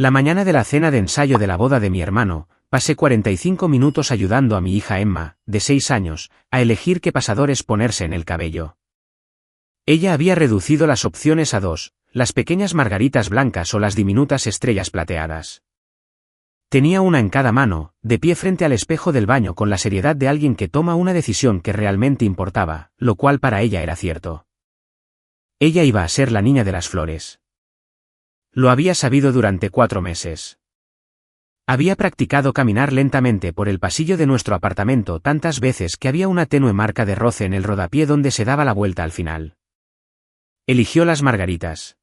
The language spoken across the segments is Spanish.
La mañana de la cena de ensayo de la boda de mi hermano, pasé 45 minutos ayudando a mi hija Emma, de 6 años, a elegir qué pasadores ponerse en el cabello. Ella había reducido las opciones a 2, las pequeñas margaritas blancas o las diminutas estrellas plateadas. Tenía una en cada mano, de pie frente al espejo del baño con la seriedad de alguien que toma una decisión que realmente importaba, lo cual para ella era cierto. Ella iba a ser la niña de las flores. Lo había sabido durante 4 meses. Había practicado caminar lentamente por el pasillo de nuestro apartamento tantas veces que había una tenue marca de roce en el rodapié donde se daba la vuelta al final. Eligió las margaritas.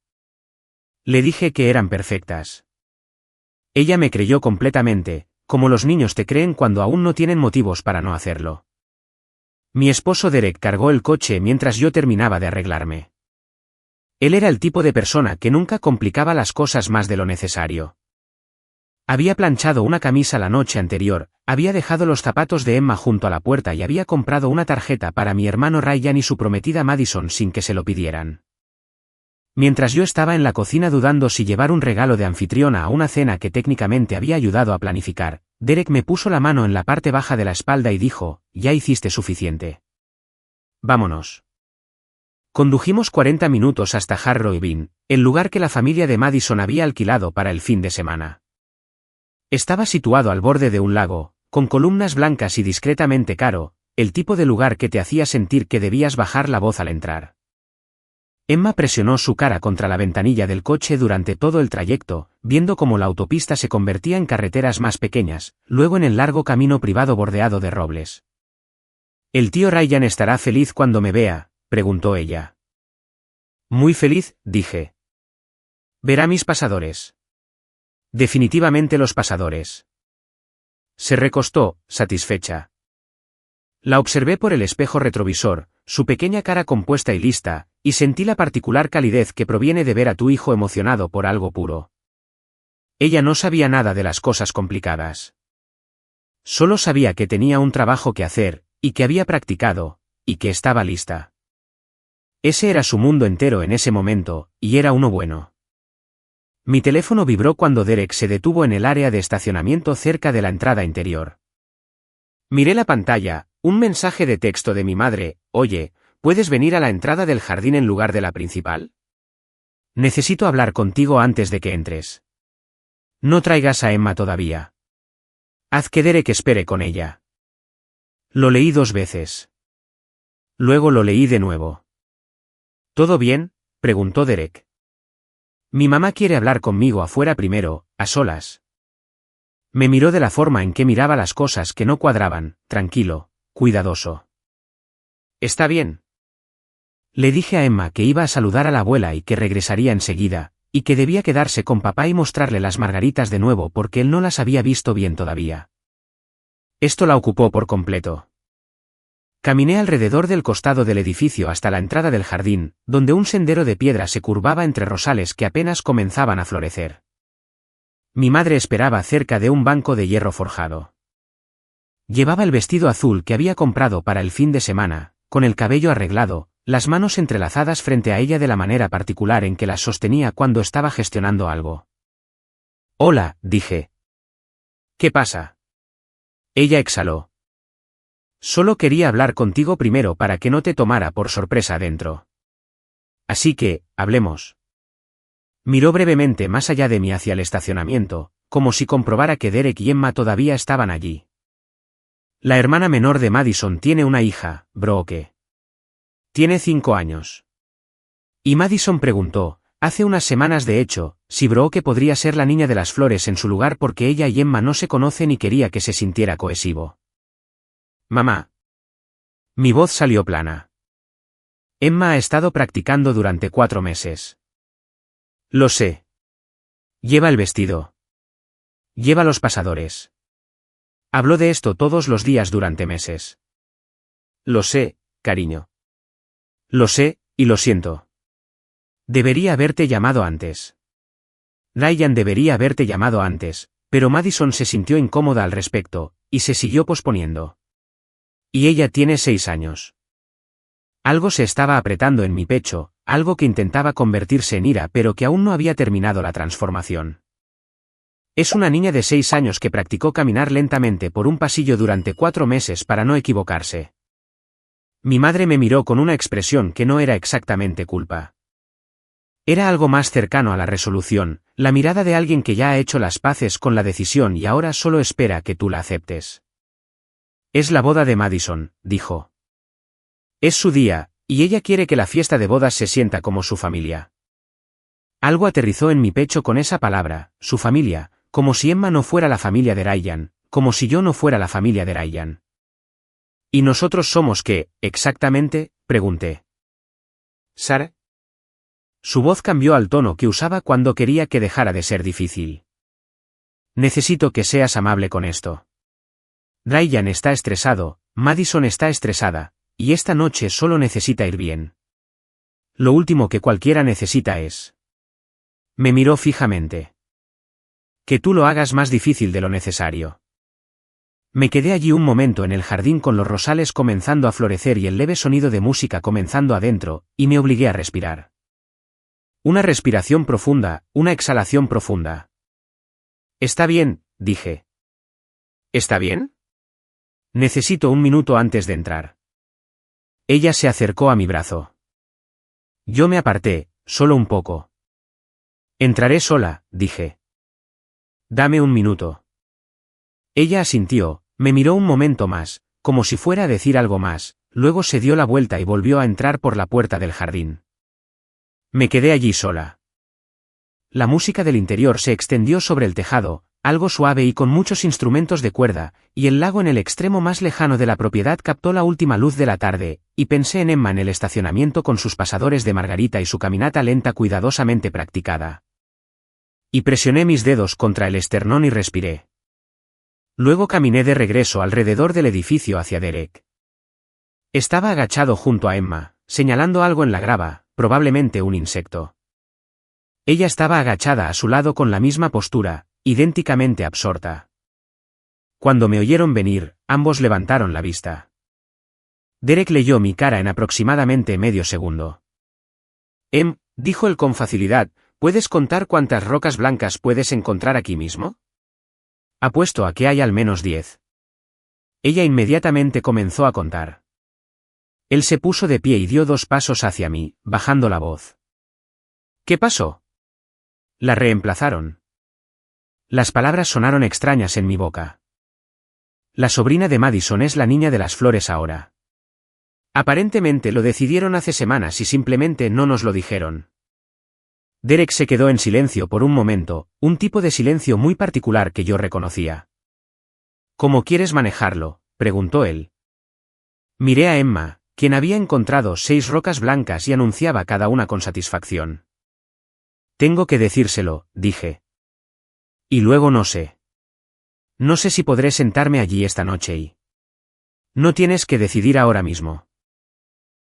Le dije que eran perfectas. Ella me creyó completamente, como los niños te creen cuando aún no tienen motivos para no hacerlo. Mi esposo Derek cargó el coche mientras yo terminaba de arreglarme. Él era el tipo de persona que nunca complicaba las cosas más de lo necesario. Había planchado una camisa la noche anterior, había dejado los zapatos de Emma junto a la puerta y había comprado una tarjeta para mi hermano Ryan y su prometida Madison sin que se lo pidieran. Mientras yo estaba en la cocina dudando si llevar un regalo de anfitriona a una cena que técnicamente había ayudado a planificar, Derek me puso la mano en la parte baja de la espalda y dijo, «Ya hiciste suficiente. Vámonos». Condujimos 40 minutos hasta Harrow Bean, el lugar que la familia de Madison había alquilado para el fin de semana. Estaba situado al borde de un lago, con columnas blancas y discretamente caro, el tipo de lugar que te hacía sentir que debías bajar la voz al entrar. Emma presionó su cara contra la ventanilla del coche durante todo el trayecto, viendo cómo la autopista se convertía en carreteras más pequeñas, luego en el largo camino privado bordeado de robles. «¿El tío Ryan estará feliz cuando me vea?», preguntó ella. «Muy feliz», dije. «Verá mis pasadores». «Definitivamente los pasadores». Se recostó, satisfecha. La observé por el espejo retrovisor, su pequeña cara compuesta y lista, y sentí la particular calidez que proviene de ver a tu hijo emocionado por algo puro. Ella no sabía nada de las cosas complicadas. Solo sabía que tenía un trabajo que hacer, y que había practicado, y que estaba lista. Ese era su mundo entero en ese momento, y era uno bueno. Mi teléfono vibró cuando Derek se detuvo en el área de estacionamiento cerca de la entrada interior. Miré la pantalla, un mensaje de texto de mi madre: «Oye, ¿puedes venir a la entrada del jardín en lugar de la principal? Necesito hablar contigo antes de que entres. No traigas a Emma todavía. Haz que Derek espere con ella». Lo leí 2 veces. Luego lo leí de nuevo. «¿Todo bien?», preguntó Derek. «Mi mamá quiere hablar conmigo afuera primero, a solas». Me miró de la forma en que miraba las cosas que no cuadraban, tranquilo, cuidadoso. «Está bien». Le dije a Emma que iba a saludar a la abuela y que regresaría enseguida, y que debía quedarse con papá y mostrarle las margaritas de nuevo porque él no las había visto bien todavía. Esto la ocupó por completo. Caminé alrededor del costado del edificio hasta la entrada del jardín, donde un sendero de piedra se curvaba entre rosales que apenas comenzaban a florecer. Mi madre esperaba cerca de un banco de hierro forjado. Llevaba el vestido azul que había comprado para el fin de semana, con el cabello arreglado, las manos entrelazadas frente a ella de la manera particular en que las sostenía cuando estaba gestionando algo. «Hola», dije. «¿Qué pasa?». Ella exhaló. «Solo quería hablar contigo primero para que no te tomara por sorpresa adentro. Así que, hablemos». Miró brevemente más allá de mí hacia el estacionamiento, como si comprobara que Derek y Emma todavía estaban allí. «La hermana menor de Madison tiene una hija, Brooke. Tiene 5 años. Y Madison preguntó, hace unas semanas de hecho, si Brooke podría ser la niña de las flores en su lugar porque ella y Emma no se conocen y quería que se sintiera cohesivo». «Mamá». Mi voz salió plana. «Emma ha estado practicando durante 4 meses. Lo sé. Lleva el vestido. Lleva los pasadores. Habló de esto todos los días durante meses. Lo sé, cariño. Lo sé, y lo siento. Debería haberte llamado antes. Ryan debería haberte llamado antes, pero Madison se sintió incómoda al respecto, y se siguió posponiendo. Y ella tiene 6 años. Algo se estaba apretando en mi pecho, algo que intentaba convertirse en ira pero que aún no había terminado la transformación. Es una niña de 6 años que practicó caminar lentamente por un pasillo durante 4 meses para no equivocarse. Mi madre me miró con una expresión que no era exactamente culpa. Era algo más cercano a la resolución, la mirada de alguien que ya ha hecho las paces con la decisión y ahora solo espera que tú la aceptes. Es la boda de Madison, dijo. Es su día, y ella quiere que la fiesta de bodas se sienta como su familia. Algo aterrizó en mi pecho con esa palabra, su familia, como si Emma no fuera la familia de Ryan, como si yo no fuera la familia de Ryan. ¿Y nosotros somos qué, exactamente?, pregunté. ¿Sarah? Su voz cambió al tono que usaba cuando quería que dejara de ser difícil. Necesito que seas amable con esto. Ryan está estresado, Madison está estresada, y esta noche solo necesita ir bien. Lo último que cualquiera necesita es... Me miró fijamente. Que tú lo hagas más difícil de lo necesario. Me quedé allí un momento en el jardín con los rosales comenzando a florecer y el leve sonido de música comenzando adentro, y me obligué a respirar. Una respiración profunda, una exhalación profunda. Está bien, dije. ¿Está bien? Necesito un minuto antes de entrar. Ella se acercó a mi brazo. Yo me aparté, solo un poco. Entraré sola, dije. Dame un minuto. Ella asintió, me miró un momento más, como si fuera a decir algo más, luego se dio la vuelta y volvió a entrar por la puerta del jardín. Me quedé allí sola. La música del interior se extendió sobre el tejado, algo suave y con muchos instrumentos de cuerda, y el lago en el extremo más lejano de la propiedad captó la última luz de la tarde, y pensé en Emma en el estacionamiento con sus pasadores de margarita y su caminata lenta cuidadosamente practicada. Y presioné mis dedos contra el esternón y respiré. Luego caminé de regreso alrededor del edificio hacia Derek. Estaba agachado junto a Emma, señalando algo en la grava, probablemente un insecto. Ella estaba agachada a su lado con la misma postura, idénticamente absorta. Cuando me oyeron venir, ambos levantaron la vista. Derek leyó mi cara en aproximadamente medio segundo. Dijo él con facilidad, ¿puedes contar cuántas rocas blancas puedes encontrar aquí mismo? Apuesto a que hay al menos 10. Ella inmediatamente comenzó a contar. Él se puso de pie y dio 2 pasos hacia mí, bajando la voz. ¿Qué pasó? La reemplazaron. Las palabras sonaron extrañas en mi boca. La sobrina de Madison es la niña de las flores ahora. Aparentemente lo decidieron hace semanas y simplemente no nos lo dijeron. Derek se quedó en silencio por un momento, un tipo de silencio muy particular que yo reconocía. ¿Cómo quieres manejarlo?, preguntó él. Miré a Emma, quien había encontrado 6 rocas blancas y anunciaba cada una con satisfacción. Tengo que decírselo, dije. Y luego no sé. No sé si podré sentarme allí esta noche y... No tienes que decidir ahora mismo.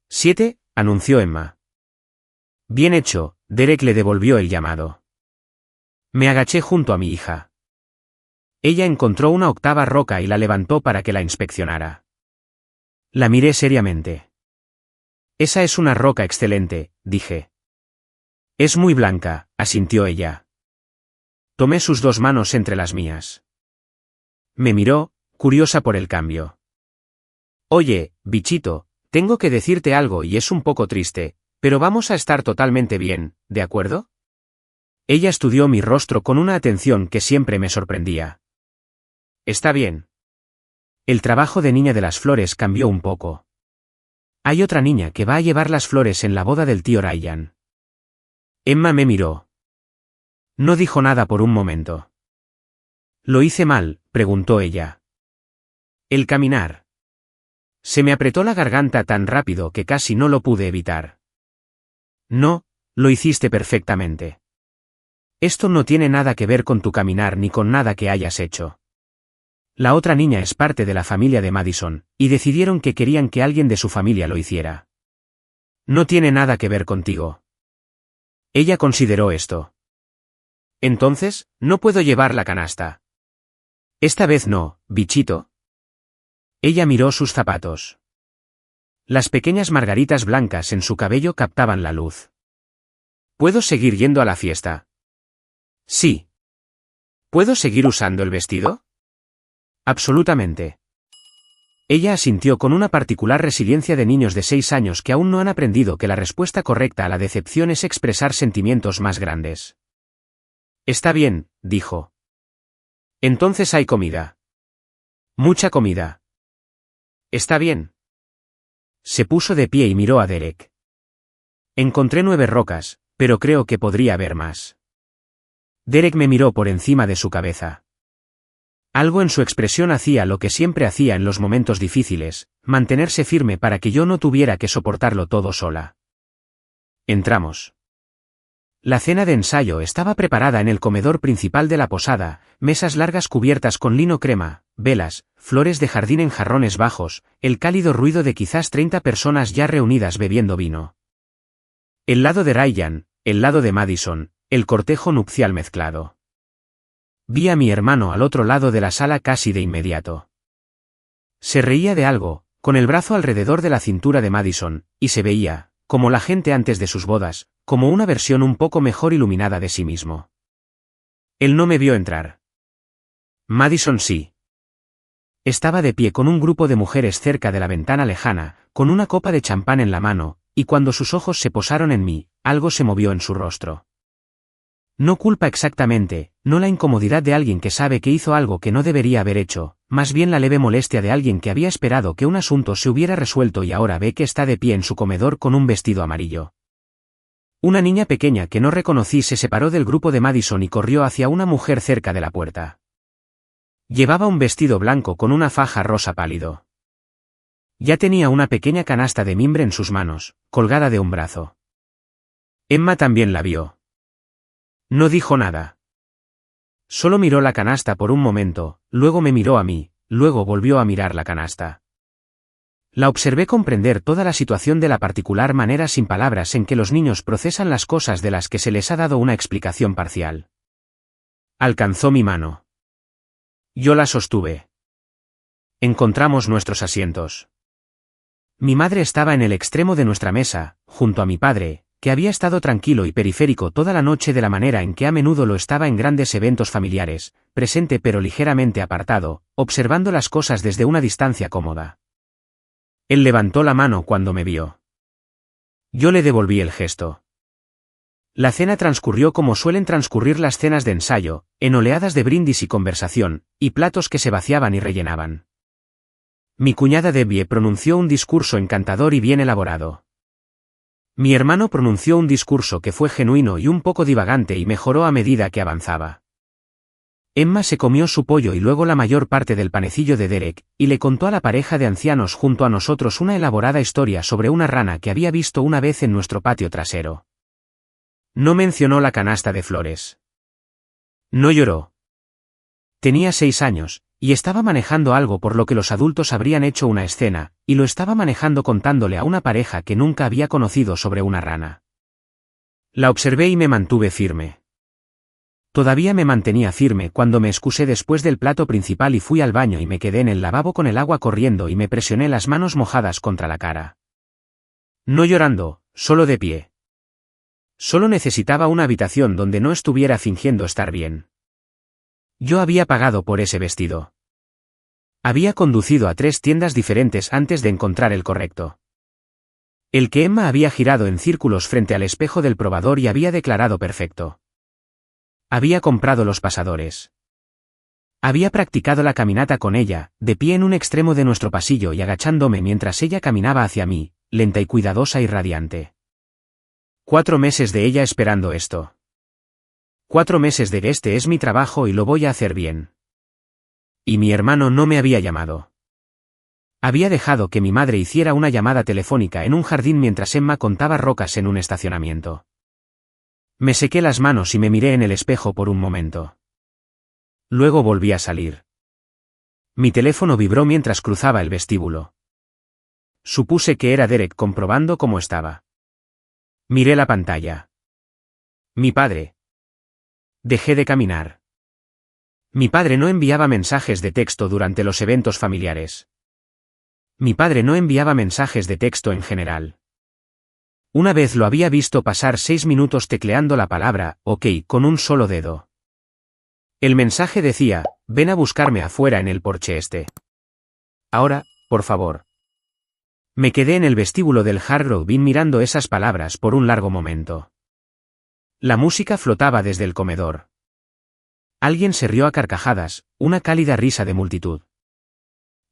7, anunció Emma. Bien hecho, Derek le devolvió el llamado. Me agaché junto a mi hija. Ella encontró una 8ª roca y la levantó para que la inspeccionara. La miré seriamente. Esa es una roca excelente, dije. Es muy blanca, asintió ella. Tomé sus 2 manos entre las mías. Me miró, curiosa por el cambio. Oye, bichito, tengo que decirte algo y es un poco triste, pero vamos a estar totalmente bien, ¿de acuerdo? Ella estudió mi rostro con una atención que siempre me sorprendía. Está bien. El trabajo de niña de las flores cambió un poco. Hay otra niña que va a llevar las flores en la boda del tío Ryan. Emma me miró. No dijo nada por un momento. ¿Lo hice mal?, preguntó ella. El caminar. Se me apretó la garganta tan rápido que casi no lo pude evitar. No, lo hiciste perfectamente. Esto no tiene nada que ver con tu caminar ni con nada que hayas hecho. La otra niña es parte de la familia de Madison, y decidieron que querían que alguien de su familia lo hiciera. No tiene nada que ver contigo. Ella consideró esto. Entonces, no puedo llevar la canasta. Esta vez no, bichito. Ella miró sus zapatos. Las pequeñas margaritas blancas en su cabello captaban la luz. ¿Puedo seguir yendo a la fiesta? Sí. ¿Puedo seguir usando el vestido? Absolutamente. Ella asintió con una particular resiliencia de niños de 6 años que aún no han aprendido que la respuesta correcta a la decepción es expresar sentimientos más grandes. Está bien, dijo. Entonces hay comida. Mucha comida. Está bien. Se puso de pie y miró a Derek. Encontré 9 rocas, pero creo que podría haber más. Derek me miró por encima de su cabeza. Algo en su expresión hacía lo que siempre hacía en los momentos difíciles, mantenerse firme para que yo no tuviera que soportarlo todo sola. Entramos. La cena de ensayo estaba preparada en el comedor principal de la posada, mesas largas cubiertas con lino crema, velas, flores de jardín en jarrones bajos, el cálido ruido de quizás 30 personas ya reunidas bebiendo vino. El lado de Ryan, el lado de Madison, el cortejo nupcial mezclado. Vi a mi hermano al otro lado de la sala casi de inmediato. Se reía de algo, con el brazo alrededor de la cintura de Madison, y se veía, como la gente antes de sus bodas, como una versión un poco mejor iluminada de sí mismo. Él no me vio entrar. Madison sí. Estaba de pie con un grupo de mujeres cerca de la ventana lejana, con una copa de champán en la mano, y cuando sus ojos se posaron en mí, algo se movió en su rostro. No culpa exactamente, no la incomodidad de alguien que sabe que hizo algo que no debería haber hecho, más bien la leve molestia de alguien que había esperado que un asunto se hubiera resuelto y ahora ve que está de pie en su comedor con un vestido amarillo. Una niña pequeña que no reconocí se separó del grupo de Madison y corrió hacia una mujer cerca de la puerta. Llevaba un vestido blanco con una faja rosa pálido. Ya tenía una pequeña canasta de mimbre en sus manos, colgada de un brazo. Emma también la vio. No dijo nada. Solo miró la canasta por un momento, luego me miró a mí, luego volvió a mirar la canasta. La observé comprender toda la situación de la particular manera sin palabras en que los niños procesan las cosas de las que se les ha dado una explicación parcial. Alcanzó mi mano. Yo la sostuve. Encontramos nuestros asientos. Mi madre estaba en el extremo de nuestra mesa, junto a mi padre, que había estado tranquilo y periférico toda la noche de la manera en que a menudo lo estaba en grandes eventos familiares, presente pero ligeramente apartado, observando las cosas desde una distancia cómoda. Él levantó la mano cuando me vio. Yo le devolví el gesto. La cena transcurrió como suelen transcurrir las cenas de ensayo, en oleadas de brindis y conversación, y platos que se vaciaban y rellenaban. Mi cuñada Debbie pronunció un discurso encantador y bien elaborado. Mi hermano pronunció un discurso que fue genuino y un poco divagante y mejoró a medida que avanzaba. Emma se comió su pollo y luego la mayor parte del panecillo de Derek, y le contó a la pareja de ancianos junto a nosotros una elaborada historia sobre una rana que había visto una vez en nuestro patio trasero. No mencionó la canasta de flores. No lloró. Tenía 6 años, y estaba manejando algo por lo que los adultos habrían hecho una escena, y lo estaba manejando contándole a una pareja que nunca había conocido sobre una rana. La observé y me mantuve firme. Todavía me mantenía firme cuando me excusé después del plato principal y fui al baño y me quedé en el lavabo con el agua corriendo y me presioné las manos mojadas contra la cara. No llorando, solo de pie. Solo necesitaba una habitación donde no estuviera fingiendo estar bien. Yo había pagado por ese vestido. Había conducido a 3 tiendas diferentes antes de encontrar el correcto. El que Emma había girado en círculos frente al espejo del probador y había declarado perfecto. Había comprado los pasadores. Había practicado la caminata con ella, de pie en un extremo de nuestro pasillo y agachándome mientras ella caminaba hacia mí, lenta y cuidadosa y radiante. 4 meses de ella esperando esto. 4 meses de este es mi trabajo y lo voy a hacer bien. Y mi hermano no me había llamado. Había dejado que mi madre hiciera una llamada telefónica en un jardín mientras Emma contaba rocas en un estacionamiento. Me sequé las manos y me miré en el espejo por un momento. Luego volví a salir. Mi teléfono vibró mientras cruzaba el vestíbulo. Supuse que era Derek comprobando cómo estaba. Miré la pantalla. Mi padre. Dejé de caminar. Mi padre no enviaba mensajes de texto durante los eventos familiares. Mi padre no enviaba mensajes de texto en general. Una vez lo había visto pasar 6 minutos tecleando la palabra OK con un solo dedo. El mensaje decía, ven a buscarme afuera en el porche este. Ahora, por favor. Me quedé en el vestíbulo del Hard Inn mirando esas palabras por un largo momento. La música flotaba desde el comedor. Alguien se rió a carcajadas, una cálida risa de multitud.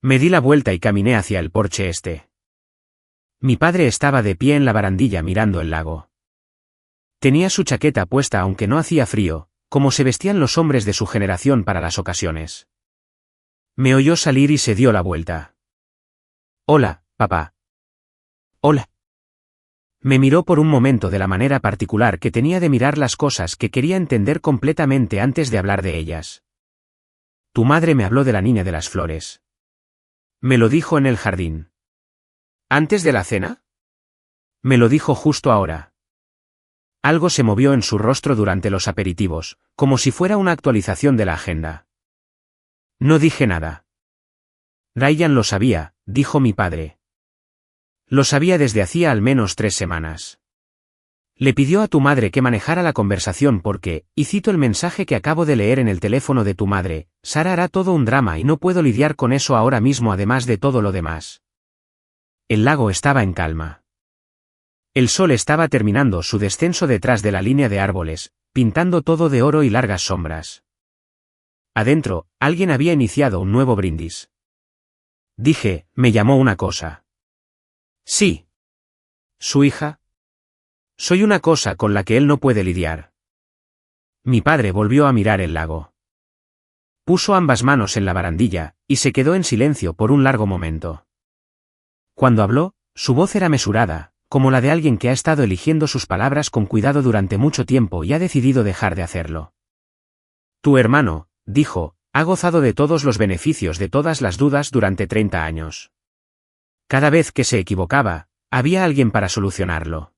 Me di la vuelta y caminé hacia el porche este. Mi padre estaba de pie en la barandilla mirando el lago. Tenía su chaqueta puesta aunque no hacía frío, como se vestían los hombres de su generación para las ocasiones. Me oyó salir y se dio la vuelta. Hola, papá. Hola. Me miró por un momento de la manera particular que tenía de mirar las cosas que quería entender completamente antes de hablar de ellas. Tu madre me habló de la niña de las flores. Me lo dijo en el jardín. ¿Antes de la cena? Me lo dijo justo ahora. Algo se movió en su rostro durante los aperitivos, como si fuera una actualización de la agenda. No dije nada. Ryan lo sabía, dijo mi padre. Lo sabía desde hacía al menos 3 semanas. Le pidió a tu madre que manejara la conversación porque, y cito el mensaje que acabo de leer en el teléfono de tu madre, Sara hará todo un drama y no puedo lidiar con eso ahora mismo además de todo lo demás. El lago estaba en calma. El sol estaba terminando su descenso detrás de la línea de árboles, pintando todo de oro y largas sombras. Adentro, alguien había iniciado un nuevo brindis. Dije, me llamó una cosa. Sí. ¿Su hija? Soy una cosa con la que él no puede lidiar. Mi padre volvió a mirar el lago. Puso ambas manos en la barandilla, y se quedó en silencio por un largo momento. Cuando habló, su voz era mesurada, como la de alguien que ha estado eligiendo sus palabras con cuidado durante mucho tiempo y ha decidido dejar de hacerlo. Tu hermano, dijo, ha gozado de todos los beneficios de todas las dudas durante 30 años. Cada vez que se equivocaba, había alguien para solucionarlo.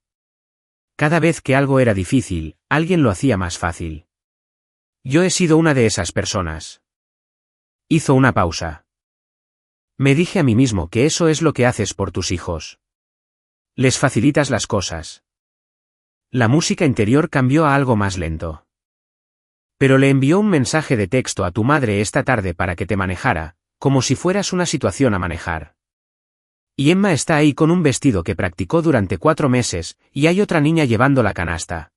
Cada vez que algo era difícil, alguien lo hacía más fácil. Yo he sido una de esas personas. Hizo una pausa. Me dije a mí mismo que eso es lo que haces por tus hijos. Les facilitas las cosas. La música interior cambió a algo más lento. Pero le envió un mensaje de texto a tu madre esta tarde para que te manejara, como si fueras una situación a manejar. Y Emma está ahí con un vestido que practicó durante 4 meses, y hay otra niña llevando la canasta.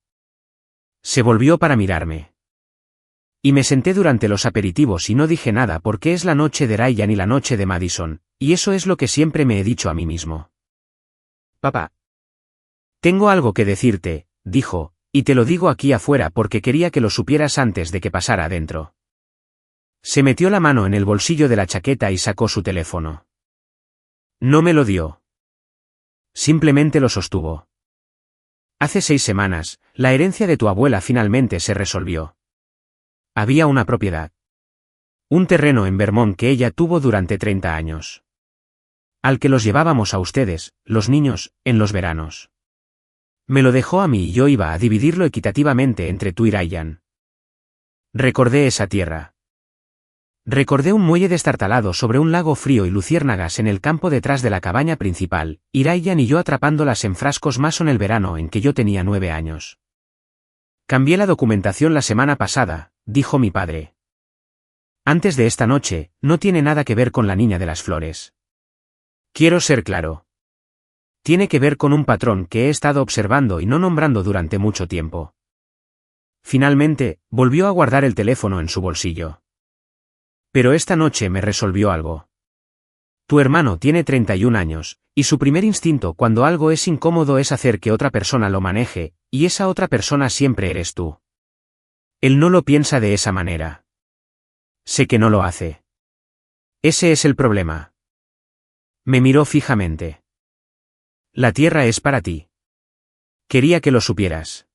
Se volvió para mirarme. Y me senté durante los aperitivos y no dije nada porque es la noche de Ryan y la noche de Madison, y eso es lo que siempre me he dicho a mí mismo. Papá. Tengo algo que decirte, dijo, y te lo digo aquí afuera porque quería que lo supieras antes de que pasara adentro. Se metió la mano en el bolsillo de la chaqueta y sacó su teléfono. No me lo dio. Simplemente lo sostuvo. Hace 6 semanas, la herencia de tu abuela finalmente se resolvió. Había una propiedad. Un terreno en Vermont que ella tuvo durante 30 años. Al que los llevábamos a ustedes, los niños, en los veranos. Me lo dejó a mí y yo iba a dividirlo equitativamente entre tú y Ryan. Recordé esa tierra. Recordé un muelle destartalado sobre un lago frío y luciérnagas en el campo detrás de la cabaña principal, y Ryan y yo atrapándolas en frascos Mason el verano en que yo tenía 9 años. Cambié la documentación la semana pasada, dijo mi padre. Antes de esta noche, no tiene nada que ver con la niña de las flores. Quiero ser claro. Tiene que ver con un patrón que he estado observando y no nombrando durante mucho tiempo. Finalmente, volvió a guardar el teléfono en su bolsillo. Pero esta noche me resolvió algo. Tu hermano tiene 31 años, y su primer instinto cuando algo es incómodo es hacer que otra persona lo maneje, y esa otra persona siempre eres tú. Él no lo piensa de esa manera. Sé que no lo hace. Ese es el problema. Me miró fijamente. La tierra es para ti. Quería que lo supieras.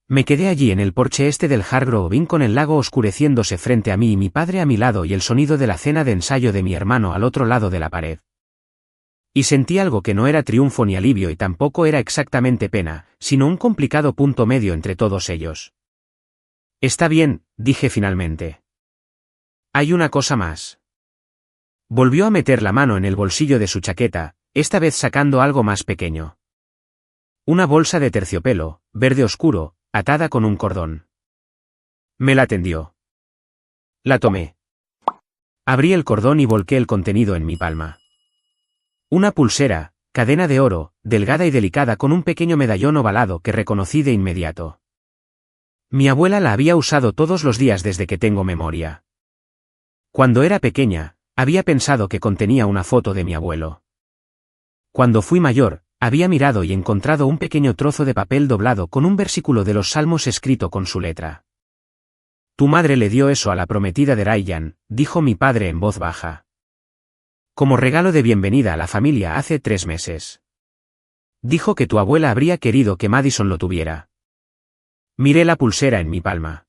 Me quedé allí en el porche este del Hard Inn con el lago oscureciéndose frente a mí y mi padre a mi lado y el sonido de la cena de ensayo de mi hermano al otro lado de la pared. Y sentí algo que no era triunfo ni alivio y tampoco era exactamente pena, sino un complicado punto medio entre todos ellos. Está bien, dije finalmente. Hay una cosa más. Volvió a meter la mano en el bolsillo de su chaqueta, esta vez sacando algo más pequeño. Una bolsa de terciopelo, verde oscuro, atada con un cordón. Me la tendió. La tomé. Abrí el cordón y volqué el contenido en mi palma. Una pulsera, cadena de oro, delgada y delicada con un pequeño medallón ovalado que reconocí de inmediato. Mi abuela la había usado todos los días desde que tengo memoria. Cuando era pequeña, había pensado que contenía una foto de mi abuelo. Cuando fui mayor, había mirado y encontrado un pequeño trozo de papel doblado con un versículo de los Salmos escrito con su letra. Tu madre le dio eso a la prometida de Ryan, dijo mi padre en voz baja. Como regalo de bienvenida a la familia hace 3 meses. Dijo que tu abuela habría querido que Madison lo tuviera. Miré la pulsera en mi palma.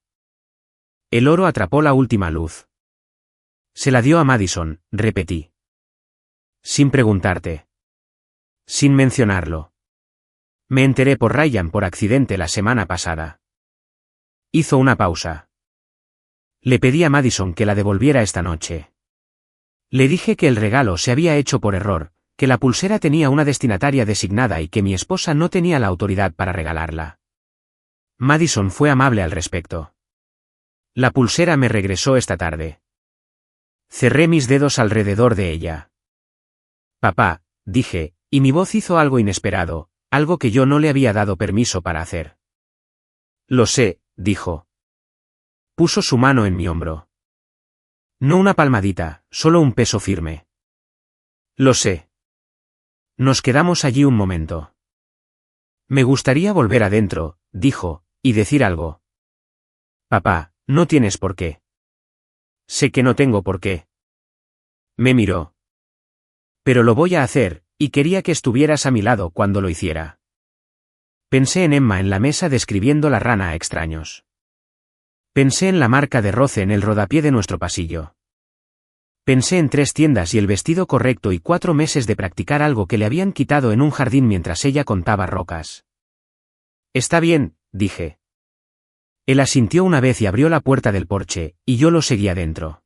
El oro atrapó la última luz. Se la dio a Madison, repetí. Sin preguntarte. Sin mencionarlo. Me enteré por Ryan por accidente la semana pasada. Hizo una pausa. Le pedí a Madison que la devolviera esta noche. Le dije que el regalo se había hecho por error, que la pulsera tenía una destinataria designada y que mi esposa no tenía la autoridad para regalarla. Madison fue amable al respecto. La pulsera me regresó esta tarde. Cerré mis dedos alrededor de ella. Papá, dije, y mi voz hizo algo inesperado, algo que yo no le había dado permiso para hacer. Lo sé, dijo. Puso su mano en mi hombro. No una palmadita, solo un peso firme. Lo sé. Nos quedamos allí un momento. Me gustaría volver adentro, dijo, y decir algo. Papá, no tienes por qué. Sé que no tengo por qué. Me miró. Pero lo voy a hacer, y quería que estuvieras a mi lado cuando lo hiciera. Pensé en Emma en la mesa describiendo la rana a extraños. Pensé en la marca de roce en el rodapié de nuestro pasillo. Pensé en 3 tiendas y el vestido correcto y 4 meses de practicar algo que le habían quitado en un jardín mientras ella contaba rocas. Está bien, dije. Él asintió una vez y abrió la puerta del porche, y yo lo seguí adentro.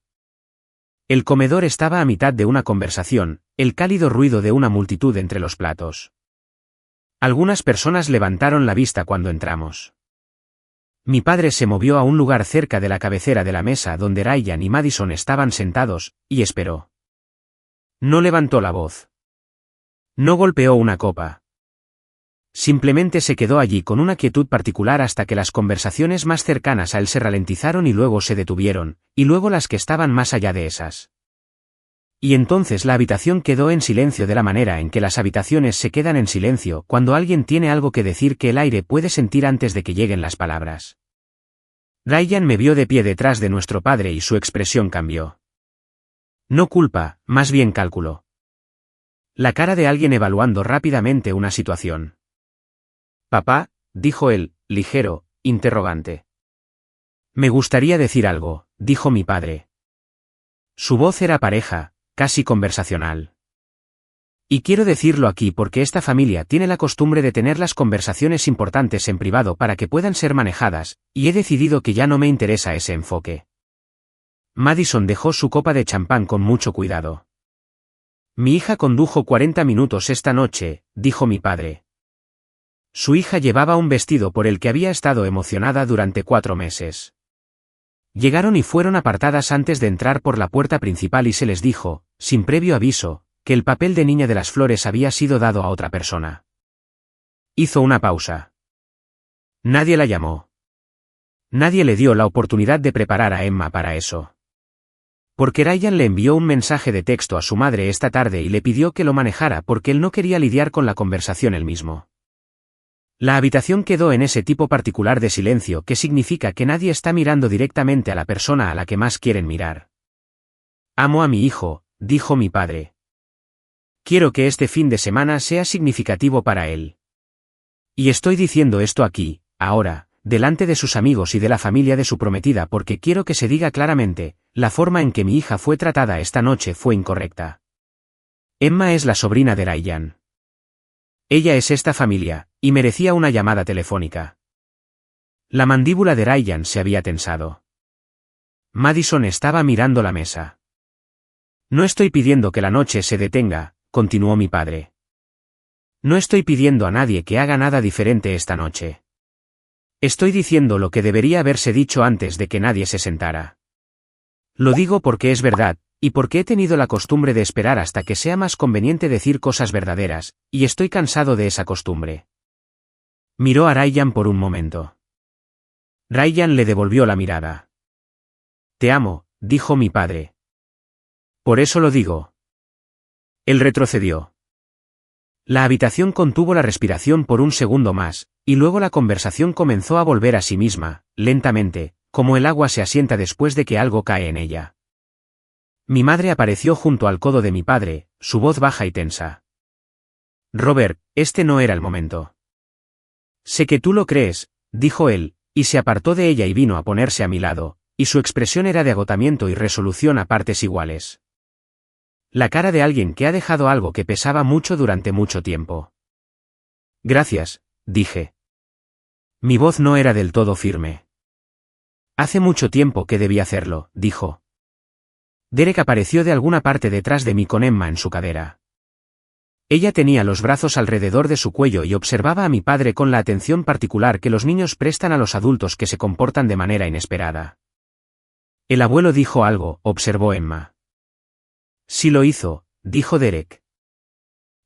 El comedor estaba a mitad de una conversación, el cálido ruido de una multitud entre los platos. Algunas personas levantaron la vista cuando entramos. Mi padre se movió a un lugar cerca de la cabecera de la mesa donde Ryan y Madison estaban sentados, y esperó. No levantó la voz. No golpeó una copa. Simplemente se quedó allí con una quietud particular hasta que las conversaciones más cercanas a él se ralentizaron y luego se detuvieron, y luego las que estaban más allá de esas. Y entonces la habitación quedó en silencio de la manera en que las habitaciones se quedan en silencio cuando alguien tiene algo que decir que el aire puede sentir antes de que lleguen las palabras. Ryan me vio de pie detrás de nuestro padre y su expresión cambió. No culpa, más bien cálculo. La cara de alguien evaluando rápidamente una situación. Papá, dijo él, ligero, interrogante. Me gustaría decir algo, dijo mi padre. Su voz era pareja, casi conversacional. Y quiero decirlo aquí porque esta familia tiene la costumbre de tener las conversaciones importantes en privado para que puedan ser manejadas, y he decidido que ya no me interesa ese enfoque. Madison dejó su copa de champán con mucho cuidado. Mi hija condujo 40 minutos esta noche, dijo mi padre. Su hija llevaba un vestido por el que había estado emocionada durante 4 meses. Llegaron y fueron apartadas antes de entrar por la puerta principal y se les dijo, sin previo aviso, que el papel de niña de las flores había sido dado a otra persona. Hizo una pausa. Nadie la llamó. Nadie le dio la oportunidad de preparar a Emma para eso. Porque Ryan le envió un mensaje de texto a su madre esta tarde y le pidió que lo manejara porque él no quería lidiar con la conversación él mismo. La habitación quedó en ese tipo particular de silencio que significa que nadie está mirando directamente a la persona a la que más quieren mirar. Amo a mi hijo, dijo mi padre. Quiero que este fin de semana sea significativo para él. Y estoy diciendo esto aquí, ahora, delante de sus amigos y de la familia de su prometida porque quiero que se diga claramente, la forma en que mi hija fue tratada esta noche fue incorrecta. Emma es la sobrina de Ryan. Ella es esta familia, y merecía una llamada telefónica. La mandíbula de Ryan se había tensado. Madison estaba mirando la mesa. No estoy pidiendo que la noche se detenga, continuó mi padre. No estoy pidiendo a nadie que haga nada diferente esta noche. Estoy diciendo lo que debería haberse dicho antes de que nadie se sentara. Lo digo porque es verdad, y porque he tenido la costumbre de esperar hasta que sea más conveniente decir cosas verdaderas, y estoy cansado de esa costumbre. Miró a Ryan por un momento. Ryan le devolvió la mirada. Te amo, dijo mi padre. Por eso lo digo. Él retrocedió. La habitación contuvo la respiración por un segundo más, y luego la conversación comenzó a volver a sí misma, lentamente, como el agua se asienta después de que algo cae en ella. Mi madre apareció junto al codo de mi padre, su voz baja y tensa. Robert, este no era el momento. Sé que tú lo crees, dijo él, y se apartó de ella y vino a ponerse a mi lado, y su expresión era de agotamiento y resolución a partes iguales. La cara de alguien que ha dejado algo que pesaba mucho durante mucho tiempo. Gracias, dije. Mi voz no era del todo firme. Hace mucho tiempo que debí hacerlo, dijo. Derek apareció de alguna parte detrás de mí con Emma en su cadera. Ella tenía los brazos alrededor de su cuello y observaba a mi padre con la atención particular que los niños prestan a los adultos que se comportan de manera inesperada. El abuelo dijo algo, observó Emma. Sí lo hizo, dijo Derek.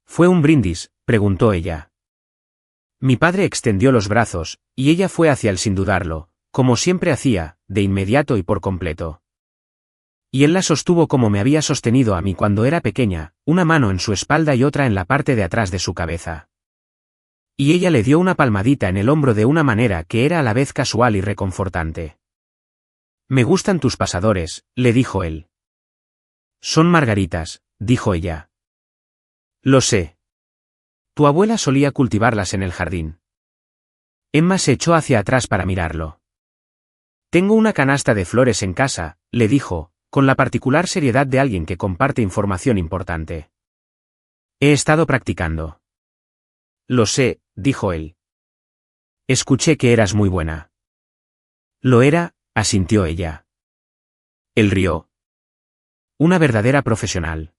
¿Fue un brindis?, preguntó ella. Mi padre extendió los brazos, y ella fue hacia él sin dudarlo, como siempre hacía, de inmediato y por completo. Y él la sostuvo como me había sostenido a mí cuando era pequeña, una mano en su espalda y otra en la parte de atrás de su cabeza. Y ella le dio una palmadita en el hombro de una manera que era a la vez casual y reconfortante. Me gustan tus pasadores, le dijo él. Son margaritas, dijo ella. Lo sé. Tu abuela solía cultivarlas en el jardín. Emma se echó hacia atrás para mirarlo. Tengo una canasta de flores en casa, le dijo, con la particular seriedad de alguien que comparte información importante. He estado practicando. Lo sé, dijo él. Escuché que eras muy buena. Lo era, asintió ella. Él rió. Una verdadera profesional.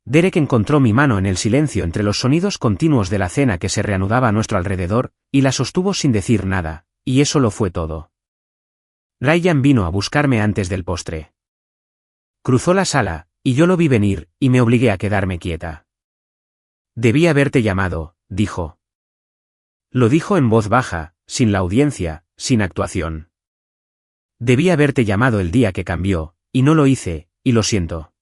Derek encontró mi mano en el silencio entre los sonidos continuos de la cena que se reanudaba a nuestro alrededor, y la sostuvo sin decir nada, y eso lo fue todo. Ryan vino a buscarme antes del postre. Cruzó la sala, y yo lo vi venir, y me obligué a quedarme quieta. Debí haberte llamado, dijo. Lo dijo en voz baja, sin la audiencia, sin actuación. Debí haberte llamado el día que cambió, y no lo hice, y lo siento.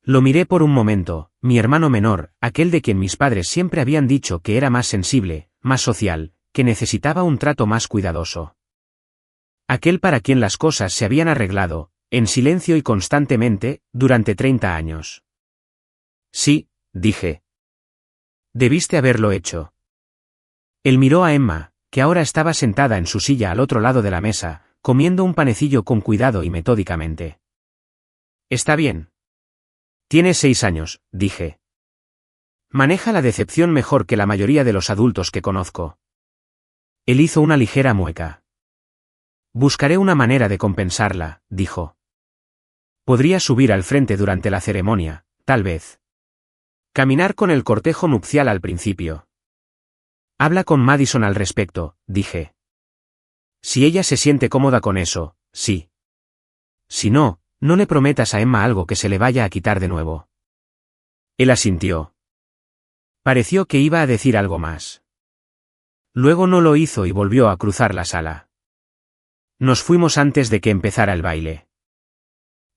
Lo miré por un momento, mi hermano menor, aquel de quien mis padres siempre habían dicho que era más sensible, más social, que necesitaba un trato más cuidadoso. Aquel para quien las cosas se habían arreglado, en silencio y constantemente, durante 30 años. Sí, dije. Debiste haberlo hecho. Él miró a Emma, que ahora estaba sentada en su silla al otro lado de la mesa, comiendo un panecillo con cuidado y metódicamente. Está bien. Tiene 6 años, dije. Maneja la decepción mejor que la mayoría de los adultos que conozco. Él hizo una ligera mueca. Buscaré una manera de compensarla, dijo. Podría subir al frente durante la ceremonia, tal vez. Caminar con el cortejo nupcial al principio. Habla con Madison al respecto, dije. Si ella se siente cómoda con eso, sí. Si no, no le prometas a Emma algo que se le vaya a quitar de nuevo. Él asintió. Pareció que iba a decir algo más. Luego no lo hizo y volvió a cruzar la sala. Nos fuimos antes de que empezara el baile.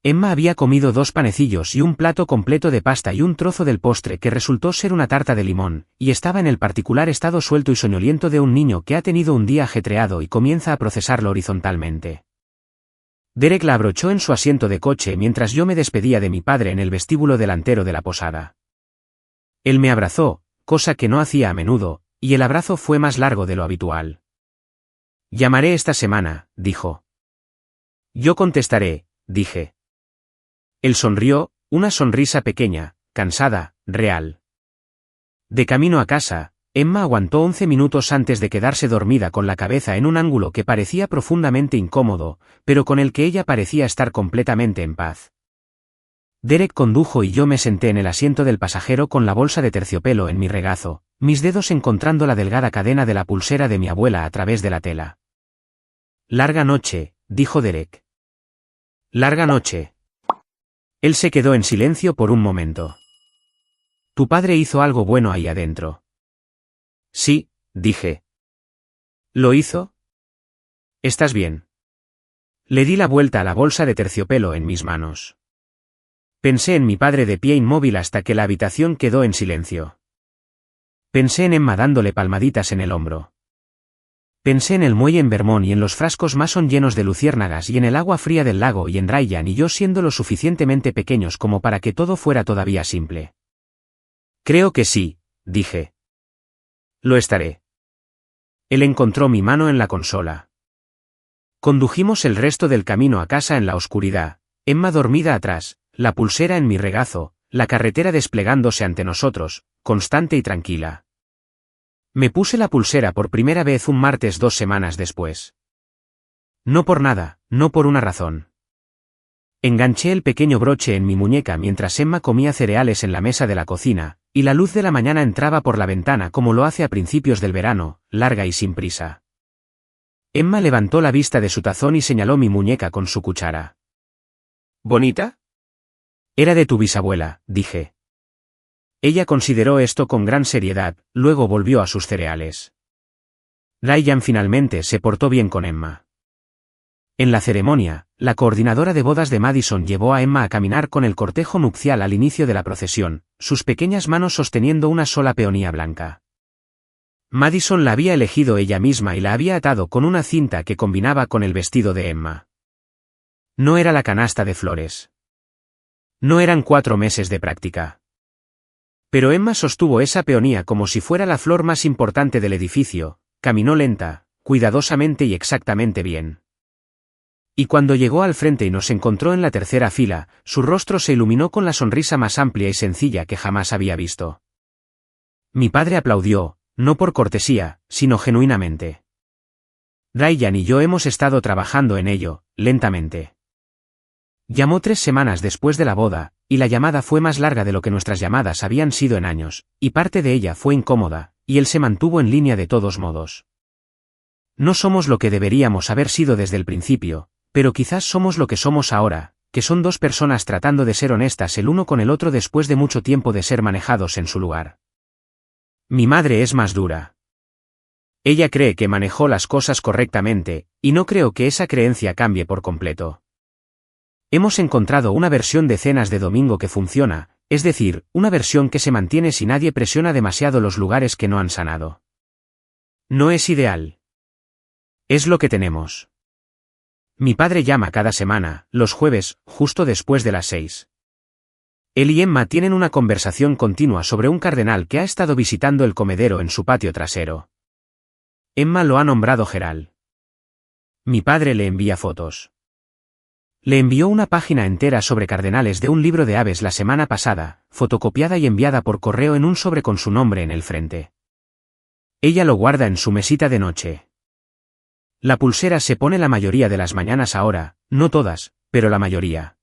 Emma había comido 2 panecillos y un plato completo de pasta y un trozo del postre que resultó ser una tarta de limón, y estaba en el particular estado suelto y soñoliento de un niño que ha tenido un día ajetreado y comienza a procesarlo horizontalmente. Derek la abrochó en su asiento de coche mientras yo me despedía de mi padre en el vestíbulo delantero de la posada. Él me abrazó, cosa que no hacía a menudo, y el abrazo fue más largo de lo habitual. Llamaré esta semana, dijo. Yo contestaré, dije. Él sonrió, una sonrisa pequeña, cansada, real. De camino a casa, Emma aguantó 11 minutos antes de quedarse dormida con la cabeza en un ángulo que parecía profundamente incómodo, pero con el que ella parecía estar completamente en paz. Derek condujo y yo me senté en el asiento del pasajero con la bolsa de terciopelo en mi regazo, mis dedos encontrando la delgada cadena de la pulsera de mi abuela a través de la tela. Larga noche, dijo Derek. Larga noche. Él se quedó en silencio por un momento. Tu padre hizo algo bueno ahí adentro. Sí, dije. ¿Lo hizo? ¿Estás bien? Le di la vuelta a la bolsa de terciopelo en mis manos. Pensé en mi padre de pie inmóvil hasta que la habitación quedó en silencio. Pensé en Emma dándole palmaditas en el hombro. Pensé en el muelle en Vermont y en los frascos Mason llenos de luciérnagas y en el agua fría del lago y en Ryan y yo siendo lo suficientemente pequeños como para que todo fuera todavía simple. Creo que sí, dije. Lo estaré. Él encontró mi mano en la consola. Condujimos el resto del camino a casa en la oscuridad, Emma dormida atrás, la pulsera en mi regazo, la carretera desplegándose ante nosotros, constante y tranquila. Me puse la pulsera por primera vez un martes 2 semanas después. No por nada, no por una razón. Enganché el pequeño broche en mi muñeca mientras Emma comía cereales en la mesa de la cocina, y la luz de la mañana entraba por la ventana como lo hace a principios del verano, larga y sin prisa. Emma levantó la vista de su tazón y señaló mi muñeca con su cuchara. ¿Bonita? Era de tu bisabuela, dije. Ella consideró esto con gran seriedad, luego volvió a sus cereales. Ryan finalmente se portó bien con Emma. En la ceremonia, la coordinadora de bodas de Madison llevó a Emma a caminar con el cortejo nupcial al inicio de la procesión, sus pequeñas manos sosteniendo una sola peonía blanca. Madison la había elegido ella misma y la había atado con una cinta que combinaba con el vestido de Emma. No era la canasta de flores. No eran 4 meses de práctica. Pero Emma sostuvo esa peonía como si fuera la flor más importante del edificio, caminó lenta, cuidadosamente y exactamente bien. Y cuando llegó al frente y nos encontró en la tercera fila, su rostro se iluminó con la sonrisa más amplia y sencilla que jamás había visto. Mi padre aplaudió, no por cortesía, sino genuinamente. Ryan y yo hemos estado trabajando en ello, lentamente. Llamó 3 semanas después de la boda, y la llamada fue más larga de lo que nuestras llamadas habían sido en años, y parte de ella fue incómoda, y él se mantuvo en línea de todos modos. No somos lo que deberíamos haber sido desde el principio, pero quizás somos lo que somos ahora, que son 2 personas tratando de ser honestas el uno con el otro después de mucho tiempo de ser manejados en su lugar. Mi madre es más dura. Ella cree que manejó las cosas correctamente, y no creo que esa creencia cambie por completo. Hemos encontrado una versión de cenas de domingo que funciona, es decir, una versión que se mantiene si nadie presiona demasiado los lugares que no han sanado. No es ideal. Es lo que tenemos. Mi padre llama cada semana, los jueves, justo después de las 6. Él y Emma tienen una conversación continua sobre un cardenal que ha estado visitando el comedero en su patio trasero. Emma lo ha nombrado Gerald. Mi padre le envía fotos. Le envió una página entera sobre cardenales de un libro de aves la semana pasada, fotocopiada y enviada por correo en un sobre con su nombre en el frente. Ella lo guarda en su mesita de noche. La pulsera se pone la mayoría de las mañanas ahora, no todas, pero la mayoría.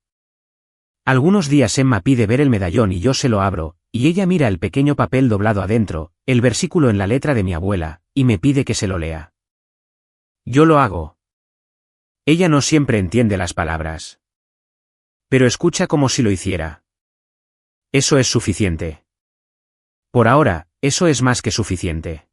Algunos días Emma pide ver el medallón y yo se lo abro, y ella mira el pequeño papel doblado adentro, el versículo en la letra de mi abuela, y me pide que se lo lea. Yo lo hago. Ella no siempre entiende las palabras. Pero escucha como si lo hiciera. Eso es suficiente. Por ahora, eso es más que suficiente.